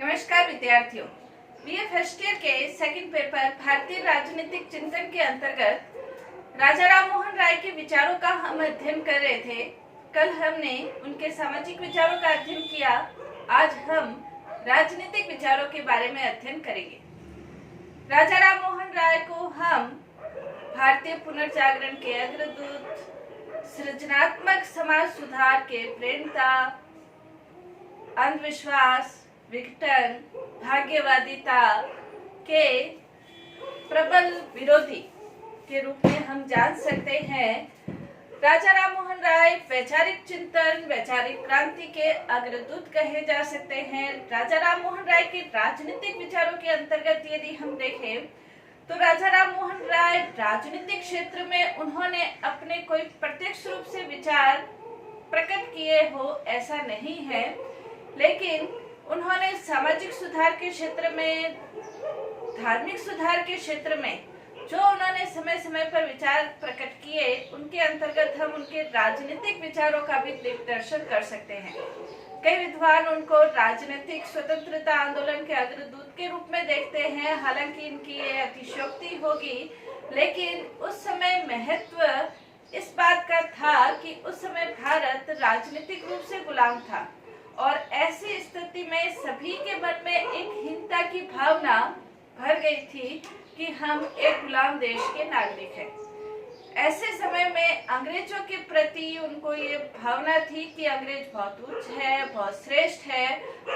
नमस्कार विद्यार्थियों, BA first year के सेकंड पेपर भारतीय राजनीतिक चिंतन के अंतर्गत राजा राम मोहन राय के विचारों का हम अध्ययन कर रहे थे। कल हमने उनके सामाजिक विचारों का अध्ययन किया। आज हम राजनीतिक विचारों के बारे में अध्ययन करेंगे। राजा राम मोहन राय को हम भारतीय पुनर्जागरण के अग्रदूत, सृजनात्मक समाज सुधार के प्रेरणा, अंधविश्वास, विघटन, भाग्यवादिता के प्रबल विरोधी के रूप में हम जान सकते हैं। राजा राम मोहन राय वैचारिक चिंतन, वैचारिक क्रांति के अग्रदूत कहे जा सकते हैं। राजा राम मोहन राय के राजनीतिक विचारों के अंतर्गत यदि हम देखें तो राजा राम मोहन राय राजनीतिक क्षेत्र में उन्होंने अपने कोई प्रत्यक्ष रूप से विचार प्रकट किए हो ऐसा नहीं है, लेकिन उन्होंने सामाजिक सुधार के क्षेत्र में, धार्मिक सुधार के क्षेत्र में जो उन्होंने समय समय पर विचार प्रकट किए, उनके अंतर्गत हम उनके राजनीतिक विचारों का भी दिग्दर्शन कर सकते हैं। कई विद्वान उनको राजनीतिक स्वतंत्रता आंदोलन के अग्रदूत के रूप में देखते हैं। हालांकि इनकी ये अतिशयोक्ति होगी, लेकिन उस समय महत्व इस बात का था कि उस समय भारत राजनीतिक रूप से गुलाम था और ऐसी स्थिति में सभी के मन में एक हीनता की भावना भर गई थी कि हम एक गुलाम देश के नागरिक हैं। ऐसे समय में अंग्रेजों के प्रति उनको ये भावना थी कि अंग्रेज बहुत उच्च है, बहुत श्रेष्ठ है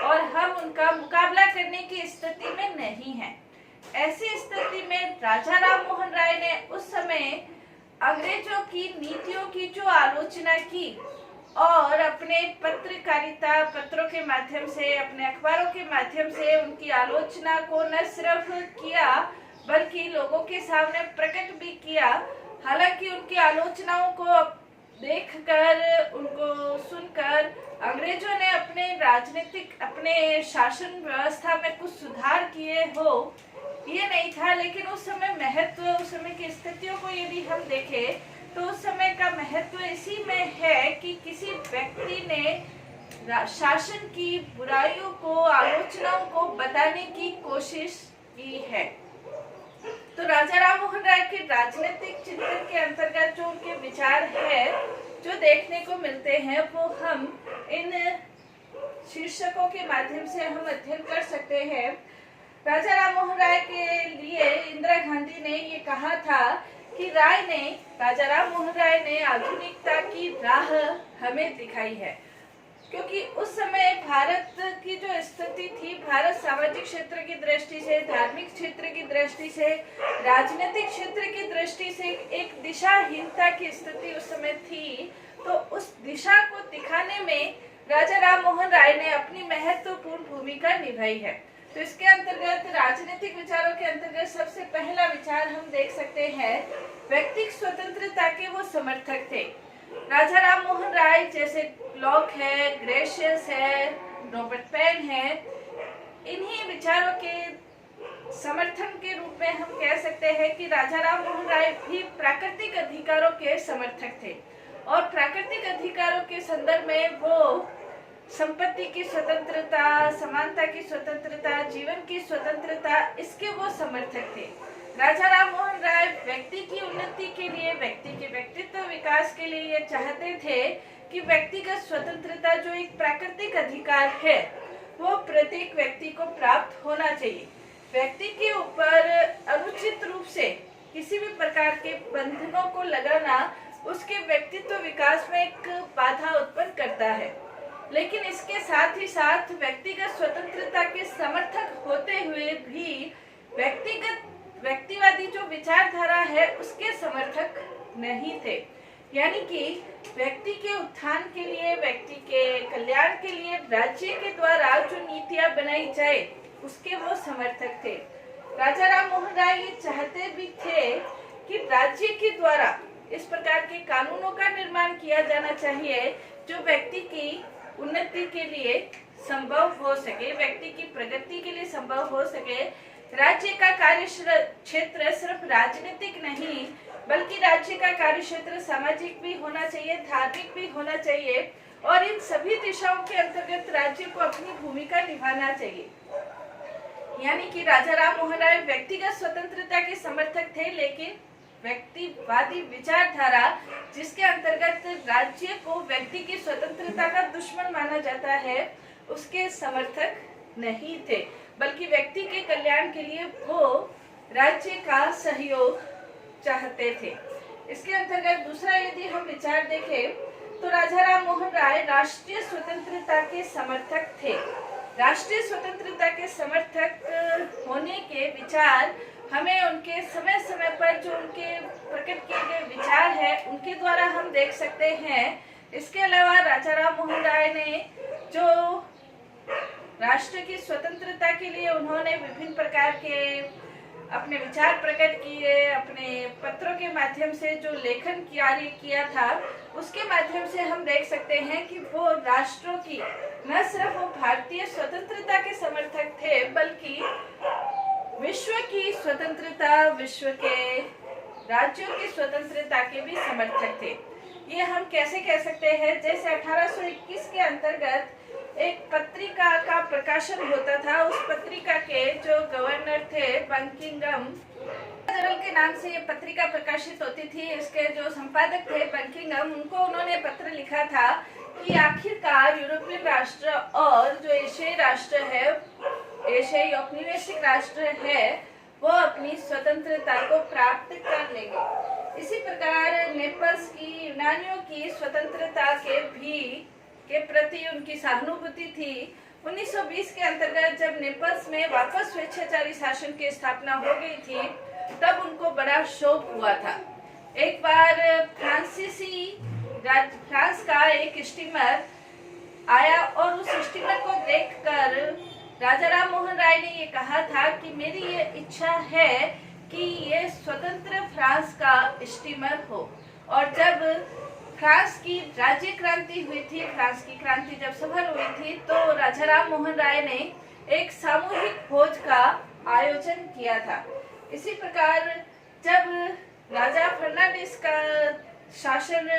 और हम उनका मुकाबला करने की स्थिति में नहीं हैं। ऐसी स्थिति में राजा राम मोहन राय ने उस समय अंग्रेजों की नीतियों की जो आलोचना की और अपने पत्रकारिता, पत्रों के माध्यम से, अपने अखबारों के माध्यम से उनकी आलोचना को न सिर्फ किया बल्कि लोगों के सामने प्रकट भी किया। हालांकि उनकी आलोचनाओं को देखकर, उनको सुनकर अंग्रेजों ने अपने शासन व्यवस्था में कुछ सुधार किए हो ये नहीं था। लेकिन उस समय महत्व, उस समय की स्थितियों को यदि हम देखें तो उस समय का महत्व इसी में है कि किसी व्यक्ति ने शासन की बुराइयों को, आलोचनाओं को बताने की कोशिश की है। तो राजा राम मोहन राय के राजनीतिक चिंतन के अंतर्गत जो उनके विचार है, जो देखने को मिलते हैं, वो हम इन शीर्षकों के माध्यम से हम अध्ययन कर सकते हैं। राजा राम मोहन राय के लिए इंदिरा गांधी ने ये कहा था कि राजा राम मोहन राय ने आधुनिकता की राह हमें दिखाई है, क्योंकि उस समय भारत की जो स्थिति थी, भारत सामाजिक क्षेत्र की दृष्टि से, धार्मिक क्षेत्र की दृष्टि से, राजनीतिक क्षेत्र की दृष्टि से एक दिशाहीनता की स्थिति उस समय थी। तो उस दिशा को दिखाने में राजा राम मोहन राय ने अपनी महत्वपूर्ण भूमिका निभाई है। तो इसके अंतर्गत, राजनीतिक विचारों के अंतर्गत सबसे पहला विचार हम देख सकते हैं, व्यक्तिगत स्वतंत्रता के वो समर्थक थे। राजा राम मोहन राय जैसे लॉक है, ग्रेशियस है, रॉबर्ट पेन है, इन्हीं विचारों के समर्थन के रूप में हम कह सकते हैं कि राजा राम मोहन राय भी प्राकृतिक अधिकारों के समर्थक थे और प्राकृतिक अधिकारों के संदर्भ में वो संपत्ति की स्वतंत्रता, समानता की स्वतंत्रता, जीवन की स्वतंत्रता, इसके वो समर्थक थे। राजा राम मोहन राय व्यक्ति की उन्नति के लिए, व्यक्ति के व्यक्तित्व विकास के लिए ये चाहते थे कि व्यक्तिगत स्वतंत्रता जो एक प्राकृतिक अधिकार है, वो प्रत्येक व्यक्ति को प्राप्त होना चाहिए। व्यक्ति के ऊपर अनुचित रूप से किसी भी प्रकार के बंधनों को लगाना उसके व्यक्तित्व विकास में एक बाधा उत्पन्न करता है। लेकिन इसके साथ ही साथ व्यक्तिगत स्वतंत्रता के समर्थक होते हुए भी व्यक्तिवादी जो विचारधारा है उसके समर्थक नहीं थे। यानी कि व्यक्ति के उत्थान के लिए, व्यक्ति के कल्याण के लिए राज्य के द्वारा जो नीतियां बनाई जाए उसके वो समर्थक थे। राजा राम मोहन राय ये चाहते भी थे कि राज्य के द्वारा इस प्रकार के कानूनों का निर्माण किया जाना चाहिए जो व्यक्ति की उन्नति के लिए संभव हो सके, व्यक्ति की प्रगति के लिए संभव हो सके। राज्य का कार्य क्षेत्र सिर्फ राजनीतिक नहीं बल्कि राज्य का कार्य क्षेत्र सामाजिक भी होना चाहिए, धार्मिक भी होना चाहिए और इन सभी दिशाओं के अंतर्गत राज्य को अपनी भूमिका निभाना चाहिए। यानी कि राजा राम मोहन राय व्यक्तिगत स्वतंत्रता के समर्थक थे, लेकिन व्यक्तिवादी विचारधारा जिसके अंतर्गत राज्य को व्यक्ति की स्वतंत्रता का दुश्मन माना जाता है, उसके समर्थक नहीं थे, बल्कि व्यक्ति के कल्याण के लिए वो राज्य का सहयोग चाहते थे। इसके अंतर्गत दूसरा यदि हम विचार देखें तो राजा राम मोहन राय राष्ट्रीय स्वतंत्रता के समर्थक थे। राष्ट्रीय स्वतंत्रता के समर्थक होने के विचार हमें उनके समय समय पर जो उनके प्रकट किए गए विचार है उनके द्वारा हम देख सकते हैं। इसके अलावा राजा राम मोहन राय ने जो राष्ट्र की स्वतंत्रता के लिए उन्होंने विभिन्न प्रकार के अपने विचार प्रकट किए, अपने पत्रों के माध्यम से जो लेखन जारी किया था, उसके माध्यम से हम देख सकते हैं कि वो राष्ट्रों की न सिर्फ वो भारतीय स्वतंत्रता के समर्थक थे, बल्कि विश्व की स्वतंत्रता, विश्व के राज्यों की स्वतंत्रता के भी समर्थक थे। ये हम कैसे कह सकते हैं? जैसे 1821 के अंतर्गत एक पत्रिका का प्रकाशन होता था। उस पत्रिका के जो गवर्नर थे बंकिंगम जनरल के नाम से ये पत्रिका प्रकाशित होती थी। इसके जो संपादक थे बंकिंगम, उनको उन्होंने पत्र लिखा था कि आखिरकार यूरोपियन राष्ट्र और जो एशियाई राष्ट्र है, एशियाई औपनिवेशिक राष्ट्र है, वो अपनी स्वतंत्रता को प्राप्त कर लेंगे। इसी प्रकार नेपल्स की, यूनानियों की स्वतंत्रता के प्रति उनकी सहानुभूति थी। 1920 के अंतर्गत जब नेपल्स में वापस स्वेच्छाचारी शासन की स्थापना हो गई थी, तब उनको बड़ा शोक हुआ था। एक बार फ्रांस का एक स्टीमर आया और उस स्टीमर को देखकर राजा राम मोहन राय ने ये कहा था कि मेरी ये इच्छा है कि ये स्वतंत्र फ्रांस का स्टीमर हो। और जब फ्रांस की राज्य क्रांति हुई थी, फ्रांस की क्रांति जब सफल हुई थी, तो राजा राम मोहन राय ने एक सामूहिक भोज का आयोजन किया था। इसी प्रकार जब राजा फर्नांडिस का शासन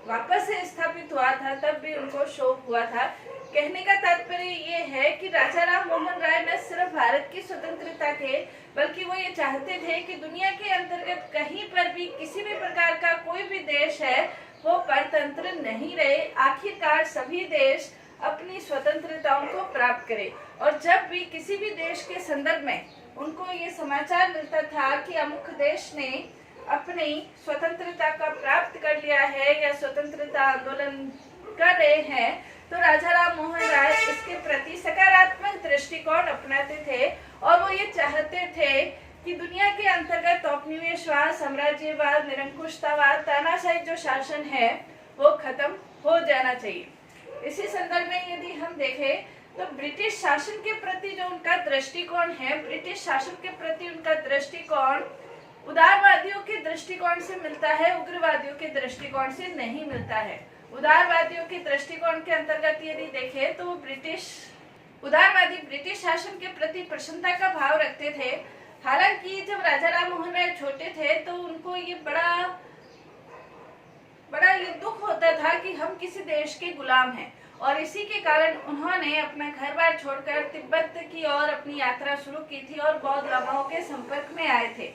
वापस से स्थापित हुआ था, तब भी उनको शोक हुआ था। कहने का तात्पर्य ये है कि राजा राम मोहन राय न सिर्फ भारत की स्वतंत्रता के, बल्कि वो ये चाहते थे कि दुनिया के अंतर्गत कहीं पर भी किसी भी प्रकार का कोई भी देश है वो परतंत्र नहीं रहे। आखिरकार सभी देश अपनी स्वतंत्रताओं को प्राप्त करे। और जब भी किसी भी देश के संदर्भ में उनको ये समाचार मिलता था कि अमुक देश ने अपनी स्वतंत्रता का प्राप्त कर लिया है या स्वतंत्रता आंदोलन कर रहे हैं, तो राजा राम मोहन राय इसके प्रति सकारात्मक दृष्टिकोण अपनाते थे और वो ये चाहते थे कि दुनिया के अंतर्गत औपनिवेशवाद, साम्राज्यवाद, निरंकुशतावाद, तानाशाही जो शासन है वो खत्म हो जाना चाहिए। इसी संदर्भ में यदि हम देखें तो ब्रिटिश शासन के प्रति जो उनका दृष्टिकोण है, ब्रिटिश शासन के प्रति उनका दृष्टिकोण उदारवादियों के दृष्टिकोण से मिलता है, उग्रवादियों के दृष्टिकोण से नहीं मिलता है। उदारवादियों के दृष्टिकोण के अंतर्गत यदि देखें तो उदारवादी ब्रिटिश शासन के प्रति प्रसन्नता का भाव रखते थे। हालांकि जब राजा राम मोहन राय छोटे थे तो उनको ये बड़ा ये दुख होता था कि हम किसी देश के गुलाम हैं, और इसी के कारण उन्होंने अपना घर बार छोड़कर तिब्बत की ओर अपनी यात्रा शुरू की थी और बौद्ध लामाओं के संपर्क में आए थे।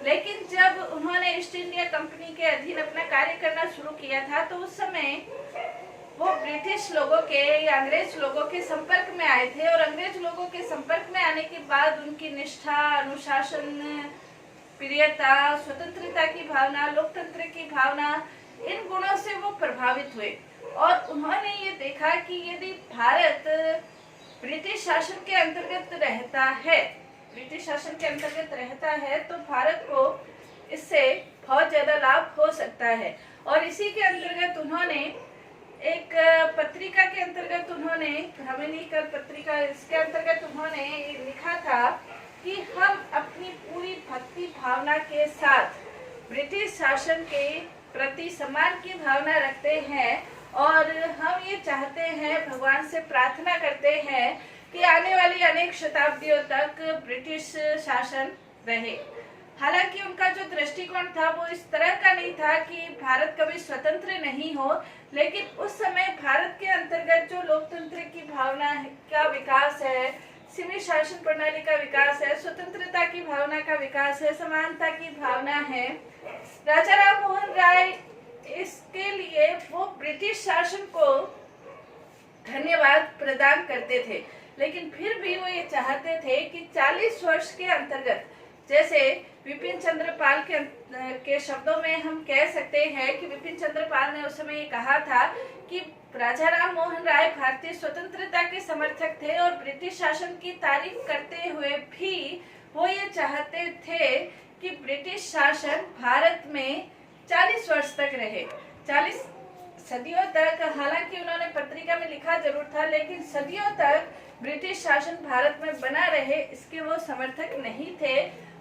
लेकिन जब उन्होंने ईस्ट इंडिया कंपनी के अधीन अपना कार्य करना शुरू किया था, तो उस समय वो ब्रिटिश लोगों के या अंग्रेज लोगों के संपर्क में आए थे, और अंग्रेज लोगों के संपर्क में आने के बाद उनकी निष्ठा, अनुशासन, प्रियता, स्वतंत्रता की भावना, लोकतंत्र की भावना, इन गुणों से वो प्रभावित हुए और उन्होंने ये देखा कि यदि भारत ब्रिटिश शासन के अंतर्गत रहता है तो भारत को इससे बहुत ज्यादा लाभ हो सकता है। और इसी के अंतर्गत उन्होंने एक पत्रिका के अंतर्गत उन्होंने ब्राह्मणिकल पत्रिका, इसके अंतर्गत उन्होंने लिखा था कि हम अपनी पूरी भक्ति भावना के साथ ब्रिटिश शासन के प्रति सम्मान की भावना रखते हैं और हम ये चाहते हैं, भगवान से प्रार्थना करते हैं कि आने वाली अनेक शताब्दियों तक ब्रिटिश शासन रहे। हालांकि उनका जो दृष्टिकोण था वो इस तरह का नहीं था कि भारत कभी स्वतंत्र नहीं हो, लेकिन उस समय भारत के अंतर्गत जो लोकतंत्र की भावना का विकास है, सीमित शासन प्रणाली का विकास है, स्वतंत्रता की भावना का विकास है, समानता की भावना है, राजा राम मोहन राय इसके लिए वो ब्रिटिश शासन को धन्यवाद प्रदान करते थे। लेकिन फिर भी वो ये चाहते थे कि 40 वर्ष के अंतर्गत, जैसे विपिन चंद्र पाल के शब्दों में हम कह सकते हैं कि विपिन चंद्र पाल ने उस समय ये कहा था कि राजा राम मोहन राय भारतीय स्वतंत्रता के समर्थक थे और ब्रिटिश शासन की तारीफ करते हुए भी वो ये चाहते थे कि ब्रिटिश शासन भारत में 40 वर्ष तक रहे, 40 सदियों तक। हालांकि उन्होंने पत्रिका में लिखा जरूर था, लेकिन सदियों तक ब्रिटिश शासन भारत में बना रहे इसके वो समर्थक नहीं थे।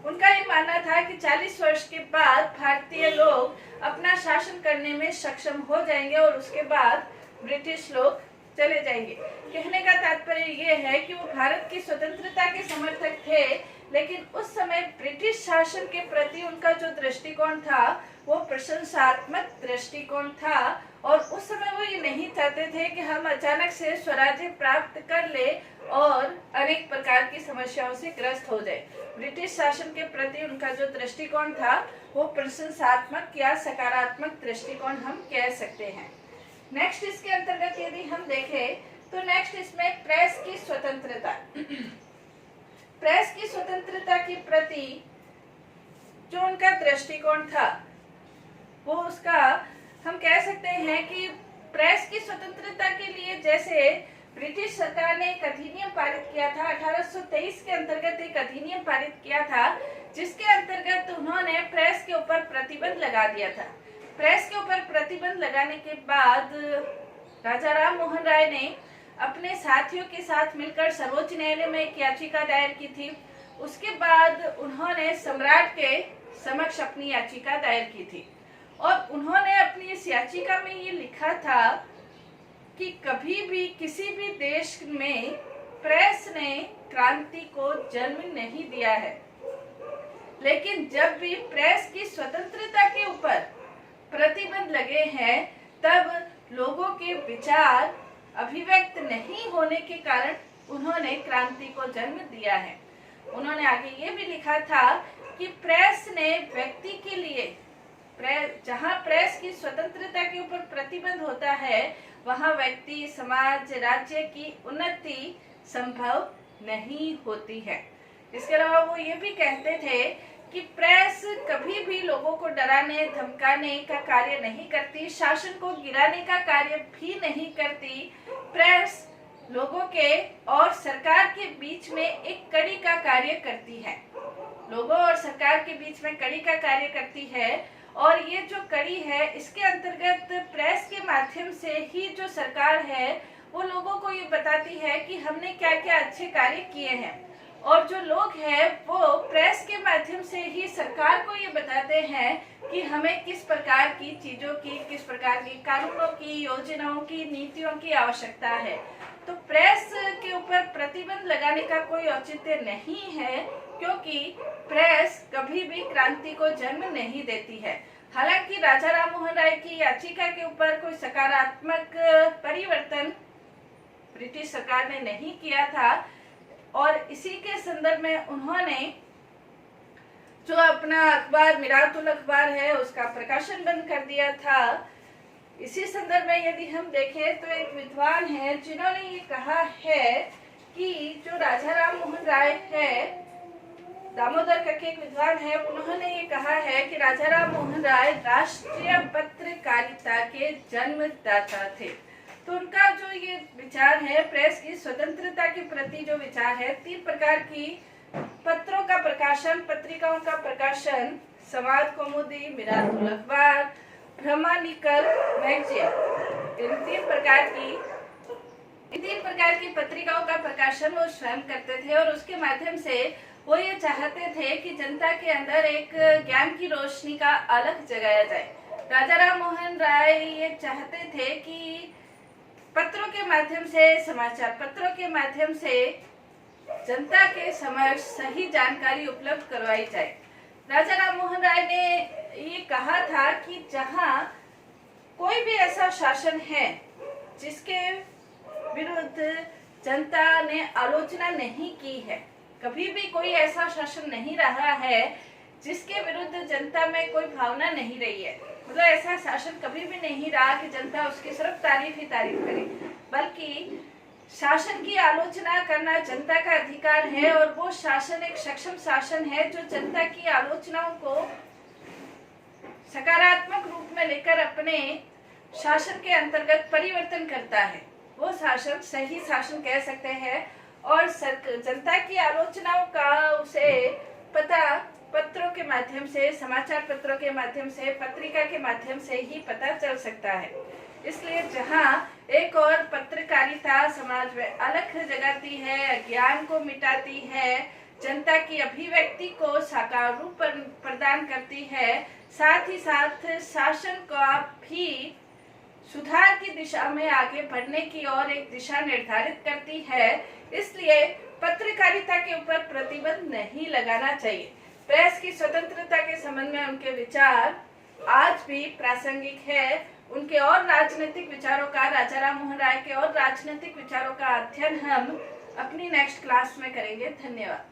उनका ये मानना था कि 40 वर्ष के बाद भारतीय लोग अपना शासन करने में सक्षम हो जाएंगे और उसके बाद ब्रिटिश लोग चले जाएंगे। कहने का तात्पर्य ये है कि वो भारत की स्वतंत्रता के समर्थक थे, लेकिन उस समय ब्रिटिश शासन के प्रति उनका जो दृष्टिकोण था वो प्रशंसात्मक दृष्टिकोण था और उस समय वो ये नहीं चाहते थे कि हम अचानक से स्वराज्य प्राप्त कर ले और अनेक प्रकार की समस्याओं से ग्रस्त हो जाए। ब्रिटिश शासन के प्रति उनका जो दृष्टिकोण था वो प्रशंसात्मक या सकारात्मक दृष्टिकोण हम कह सकते हैं। नेक्स्ट इसके अंतर्गत यदि हम देखें तो नेक्स्ट इसमें प्रेस की स्वतंत्रता। प्रेस की स्वतंत्रता के प्रति जो उनका दृष्टिकोण था वो उसका हम कह सकते हैं कि प्रेस की स्वतंत्रता के लिए जैसे ब्रिटिश सरकार ने एक अधिनियम पारित किया था, 1823 के अंतर्गत एक अधिनियम पारित किया था जिसके अंतर्गत उन्होंने प्रेस के ऊपर प्रतिबंध लगा दिया था। प्रेस के ऊपर प्रतिबंध लगाने के बाद राजा राम मोहन राय ने अपने साथियों के साथ मिलकर सर्वोच्च न्यायालय में एक याचिका दायर की थी। उसके बाद उन्होंने सम्राट के समक्ष अपनी याचिका दायर की थी और उन्होंने अपनी इस याचिका में ये लिखा था कि कभी भी किसी भी देश में प्रेस ने क्रांति को जन्म नहीं दिया है, लेकिन जब भी प्रेस की स्वतंत्रता के ऊपर प्रतिबंध लगे हैं तब लोगों के विचार अभिव्यक्त नहीं होने के कारण उन्होंने क्रांति को जन्म दिया है। उन्होंने आगे ये भी लिखा था कि प्रेस ने व्यक्ति के लिए जहां प्रेस की स्वतंत्रता के ऊपर प्रतिबंध होता है वहां व्यक्ति, समाज, राज्य की उन्नति संभव नहीं होती है। इसके अलावा वो ये भी कहते थे कि प्रेस कभी भी लोगों को डराने धमकाने का कार्य नहीं करती, शासन को गिराने का कार्य भी नहीं करती। प्रेस लोगों के और सरकार के बीच में एक कड़ी का कार्य करती है, लोगों और सरकार के बीच में कड़ी का कार्य करती है और ये जो कड़ी है इसके अंतर्गत प्रेस के माध्यम से ही जो सरकार है वो लोगों को ये बताती है कि हमने क्या क्या अच्छे कार्य किए हैं और जो लोग हैं वो प्रेस के माध्यम से ही सरकार को ये बताते हैं कि हमें किस प्रकार की चीजों की, किस प्रकार की कानूनों की, योजनाओं की, नीतियों की आवश्यकता है। तो प्रेस के ऊपर प्रतिबंध लगाने का कोई औचित्य नहीं है क्योंकि प्रेस कभी भी क्रांति को जन्म नहीं देती है। हालांकि राजा राम मोहन राय की याचिका के ऊपर कोई सकारात्मक परिवर्तन ब्रिटिश सरकार ने नहीं किया था और इसी के संदर्भ में उन्होंने जो अपना अखबार मिरातुल अखबार है उसका प्रकाशन बंद कर दिया था। इसी संदर्भ में यदि हम देखें तो एक विद्वान है जिन्होंने ये कहा है कि जो राजा राम मोहन राय है, दामोदर करके एक विद्वान है, उन्होंने ये कहा है कि राजा राम मोहन राय राष्ट्रीय पत्रकारिता के जन्मदाता थे। तो उनका जो ये विचार है प्रेस की स्वतंत्रता के प्रति जो विचार है, 3 प्रकार की पत्रों का प्रकाशन, पत्रिकाओं का प्रकाशन, समाज कौमुदी, मिरातुल अखबार, ब्रह्मानिकल मैगजीन, इन 3 प्रकार की पत्रिकाओं का प्रकाशन वो स्वयं करते थे और उसके माध्यम से वो ये चाहते थे कि जनता के अंदर एक ज्ञान की रोशनी का अलग जगाया जाए। राजा राम मोहन राय ये चाहते थे कि पत्रों के माध्यम से, समाचार पत्रों के माध्यम से जनता के समक्ष सही जानकारी उपलब्ध करवाई जाए। राजा राम मोहन राय ने ये कहा था कि जहां कोई भी ऐसा शासन है जिसके विरुद्ध जनता ने आलोचना नहीं की है, कभी भी कोई ऐसा शासन नहीं रहा है जिसके विरुद्ध जनता में कोई भावना नहीं रही है, मतलब ऐसा शासन कभी भी नहीं रहा कि जनता उसकी सिर्फ तारीफ ही तारीफ करे, बल्कि शासन की आलोचना करना जनता का अधिकार है। और वो शासन एक सक्षम शासन है जो जनता की आलोचनाओं को सकारात्मक रूप में लेकर अपने शासन के अंतर्गत परिवर्तन करता है। वो शासन सही शासन कह सकते हैं। और जनता की आलोचनाओं का उसे पता पत्रों के माध्यम से, समाचार पत्रों के माध्यम से, पत्रिका के माध्यम से ही पता चल सकता है। इसलिए जहां एक और पत्रकारिता समाज में अलख जगाती है, अज्ञान को मिटाती है, जनता की अभिव्यक्ति को साकार रूप प्रदान करती है, साथ ही साथ शासन का भी सुधार की दिशा में आगे बढ़ने की ओर एक दिशा निर्धारित करती है, इसलिए पत्रकारिता के ऊपर प्रतिबंध नहीं लगाना चाहिए। प्रेस की स्वतंत्रता के संबंध में उनके विचार आज भी प्रासंगिक है। उनके और राजनीतिक विचारों का, राजा राम मोहन राय के और राजनीतिक विचारों का अध्ययन हम अपनी नेक्स्ट क्लास में करेंगे। धन्यवाद।